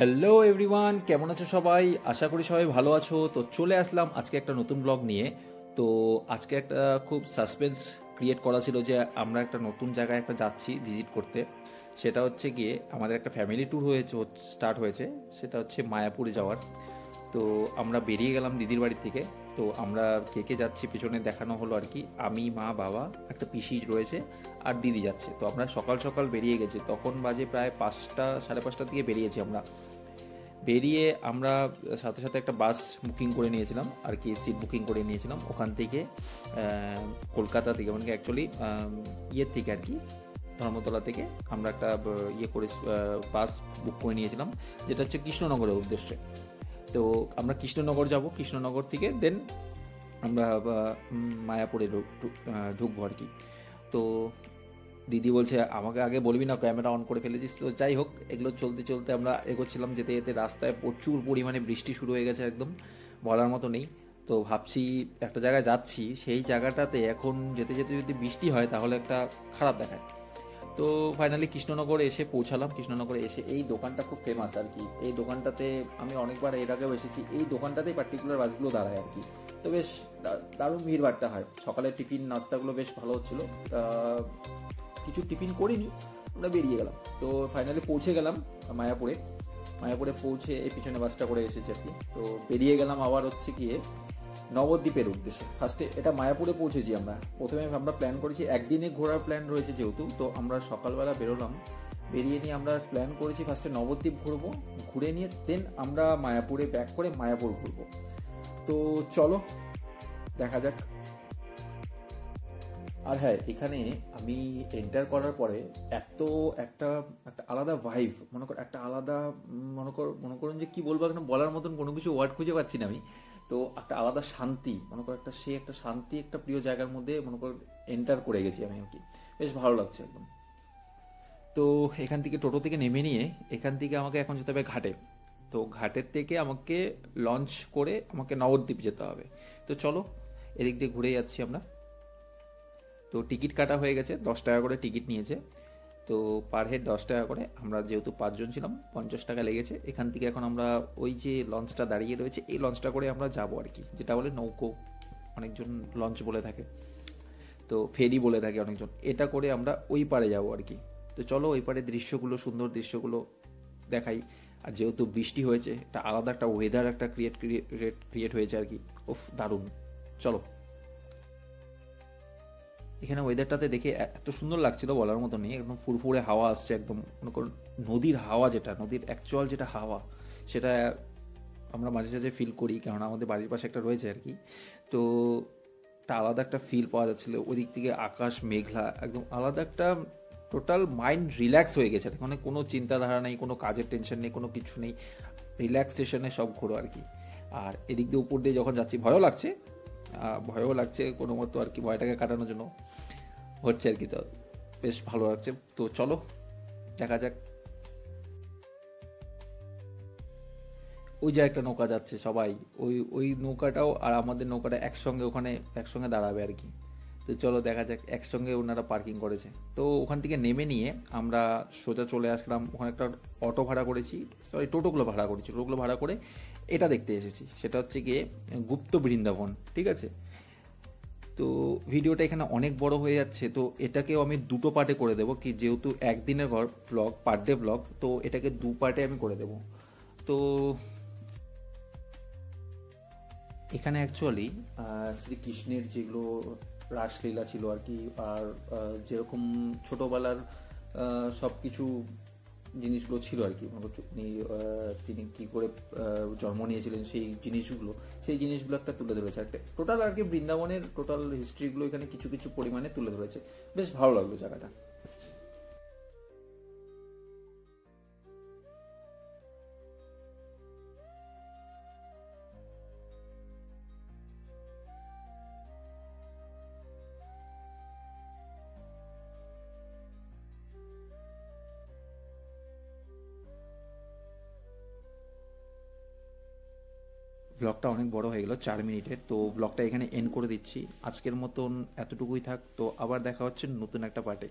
Hello everyone, কেমন আছো সবাই? আশা করি সবাই ভালো আছো। তো চলে আসলাম আজকে একটা নতুন ব্লগ নিয়ে। তো আজকে একটা খুব সাসপেন্স ক্রিয়েট করা ছিল যে আমরা একটা নতুন জায়গায় একটা যাচ্ছি ভিজিট করতে। সেটা হচ্ছে গিয়ে আমাদের একটা ফ্যামিলি ট্যুর স্টার্ট হয়েছে। সেটা হচ্ছে মায়াপুরে যাওয়ার। তো আমরা বেরিয়ে গেলাম দিদির বাড়ি থেকে। তো আমরা কে কে যাচ্ছি পেছনে দেখানো হলো আর কি। আমি, মা, বাবা, একটা পিসি রয়েছে, আর দিদি যাচ্ছে। তো আমরা সকাল সকাল বেরিয়ে গেছি, তখন বাজে প্রায় 5টা, সাড়ে 5টার দিকে বেরিয়েছি আমরা। বেরিয়ে আমরা সাথে সাথে একটা বাস বুকিং করে নিয়েছিলাম আর কি, সিট বুকিং করে নিয়েছিলাম ওখান থেকে। কলকাতা থেকে, মানে অ্যাকচুয়ালি ইয়ের থেকে আর কি, ধর্মতলা থেকে আমরা একটা ইয়ে করে বাস বুক করে নিয়েছিলাম, যেটা হচ্ছে কৃষ্ণনগরের উদ্দেশ্যে। তো আমরা কৃষ্ণনগর যাব, কৃষ্ণনগর থেকে দেন আমরা মায়াপুরে ঢুকবো আর কি। তো দিদি বলছে আমাকে আগে বলবি না, ক্যামেরা অন করে ফেলেছিস। তো যাই হোক, এগুলো চলতে চলতে আমরা এগোচ্ছিলাম, যেতে যেতে রাস্তায় প্রচুর পরিমাণে বৃষ্টি শুরু হয়ে গেছে, একদম বলার মতো নেই। তো ভাবছি একটা জায়গায় যাচ্ছি, সেই জায়গাটাতে এখন যেতে যেতে যদি বৃষ্টি হয় তাহলে একটা খারাপ দেখায়। তো ফাইনালি কৃষ্ণনগরে এসে পৌঁছালাম। কৃষ্ণনগরে এসে এই দোকানটা খুব ফেমাস আর কি। এই দোকানটাতে আমি অনেকবার এর আগেও এসেছি। এই দোকানটাতেই পার্টিকুলার বাসগুলো দাঁড়ায় আর কি। তো বেশ দারুণ ভিড়ভাড়টা হয়। সকালের টিফিন নাস্তাগুলো বেশ ভালো হচ্ছিলো। কিছু টিফিন করিনি, আমরা বেরিয়ে গেলাম। তো ফাইনালি পৌঁছে গেলাম মায়াপুরে। মায়াপুরে পৌঁছে এই পিছনে বাসটা করে এসেছি আর কি। তো বেরিয়ে গেলাম আবার হচ্ছে গিয়ে নবদ্বীপের উদ্দেশ্যে। ফার্স্টে এটা মায়াপুরে পৌঁছেছি আমরা। প্রথমে আমরা প্ল্যান করেছি, একদিনে ঘোরার প্ল্যান রয়েছে যেহেতু, তো আমরা সকালবেলা বেরোলাম। বেরিয়ে নিয়ে আমরা প্ল্যান করেছি ফার্স্টে নবদ্বীপ ঘুরবো, ঘুরে নিয়ে দেন আমরা মায়াপুরে ব্যাক করে মায়াপুর ঘুরবো। তো চলো দেখা যাক। আর হ্যাঁ, এখানে আমি এন্টার করার পরে এত একটা একটা আলাদা ভাইব, মনে কর একটা আলাদা, মনে করুন যে কি বলবো, এখন বলার মতন কোনো কিছু ওয়ার্ড খুঁজে পাচ্ছি না আমি। তো একটা আলাদা শান্তি, মনে কর একটা একটা শান্তি, একটা প্রিয় জায়গার মধ্যে মনে কর এন্টার করে গেছি আমি আর কি। বেশ ভালো লাগছে একদম। তো এখান থেকে টোটো থেকে নেমে নিয়ে এখান থেকে আমাকে এখন যেতে হবে ঘাটে। তো ঘাটের থেকে আমাকে লঞ্চ করে আমাকে নবদ্বীপ যেতে হবে। তো চলো, এদিক দিয়ে ঘুরে যাচ্ছি আমরা। তো টিকিট কাটা হয়ে গেছে, 10 টাকা করে টিকিট নিয়েছে। তো পার হেড 10 টাকা করে। আমরা যেহেতু 5জন ছিলাম, 50 টাকা লেগেছে। এখান থেকে এখন আমরা ওই যে লঞ্চটা দাঁড়িয়ে রয়েছে, এই লঞ্চটা করে আমরা যাবো আর কি, যেটা বলে নৌকো, অনেকজন লঞ্চ বলে থাকে, তো ফেরি বলে থাকে অনেকজন। এটা করে আমরা ওই পারে যাবো আর কি। তো চলো ওই পারে দৃশ্যগুলো, সুন্দর দৃশ্যগুলো দেখাই। আর যেহেতু বৃষ্টি হয়েছে, একটা আলাদা একটা ওয়েদার একটা ক্রিয়েট হয়েছে আর কি। উফ, দারুণ। চলো। এখানে ওয়েদারটাতে দেখে এত সুন্দর লাগছিল বলার মতো নেই। একদম ফুরফুরে হাওয়া আসছে, একদম মনে করুন নদীর হাওয়া, যেটা নদীর অ্যাকচুয়াল যেটা হাওয়া, সেটা আমরা মাঝে মাঝে ফিল করি, কেননা আমাদের বাড়ির পাশে একটা রয়েছে আর কি। তো একটা আলাদা একটা ফিল পাওয়া যাচ্ছিল। ওদিক থেকে আকাশ মেঘলা, একদম আলাদা একটা টোটাল মাইন্ড রিল্যাক্স হয়ে গেছে। মানে কোনো চিন্তাধারা নেই, কোনো কাজের টেনশন নেই, কোনো কিছু নেই, রিল্যাক্সেশনে সব ঘোরো আর কি। আর এদিক দিয়ে উপর দিয়ে যখন যাচ্ছি ভয়ও লাগছে, ভয়ও লাগছে কোনো মতো আর কি, ভয়টাকে কাটানোর জন্য হচ্ছে আর কি। তো বেশ ভালো লাগছে। তো চলো দেখা যাক। ওই যে একটা নৌকা যাচ্ছে, সবাই ওই ওই নৌকাটাও আর আমাদের নৌকাটা একসঙ্গে ওখানে একসঙ্গে দাঁড়াবে আর কি। তো চলো দেখা যাক। একসঙ্গে ওনারা পার্কিং করেছে। তো ওখান থেকে নেমে নিয়ে আমরা সোজা চলে আসলাম। ওখানে একটা অটো ভাড়া করেছি, সরি টোটোগুলো ভাড়া করেছি, টোটোগুলো ভাড়া করে এটা দেখতে এসেছি। সেটা হচ্ছে গিয়ে গুপ্ত বৃন্দাবন, ঠিক আছে। তো ভিডিওটা এখানে অনেক বড় হয়ে যাচ্ছে, তো এটাকেও আমি দুটো পার্টে করে দেবো কি, যেহেতু একদিনের ব্লগ, পার ডে ব্লগ, তো এটাকে 2 পার্টে আমি করে দেবো। তো এখানে অ্যাকচুয়ালি শ্রীকৃষ্ণের যেগুলো রাসলীলা ছিল আর কি, আর যেরকম ছোটোবেলার সব কিছু জিনিসগুলো ছিল আর কি, মনে করছো তিনি কী করে জন্ম নিয়েছিলেন, সেই জিনিসগুলো একটা তুলে ধরেছে একটা টোটাল আর কি। বৃন্দাবনের টোটাল হিস্ট্রিগুলো এখানে কিছু কিছু পরিমাণে তুলে ধরেছে। বেশ ভালো লাগলো জায়গাটা। ব্লগটা অনেক বড় হয়ে গেল, 4 মিনিটের। তো ব্লগটা এখানে এন্ড করে দিচ্ছি। আজকের মতন এতটুকুই থাক। তো আবার দেখা হচ্ছে নতুন একটা পার্টে।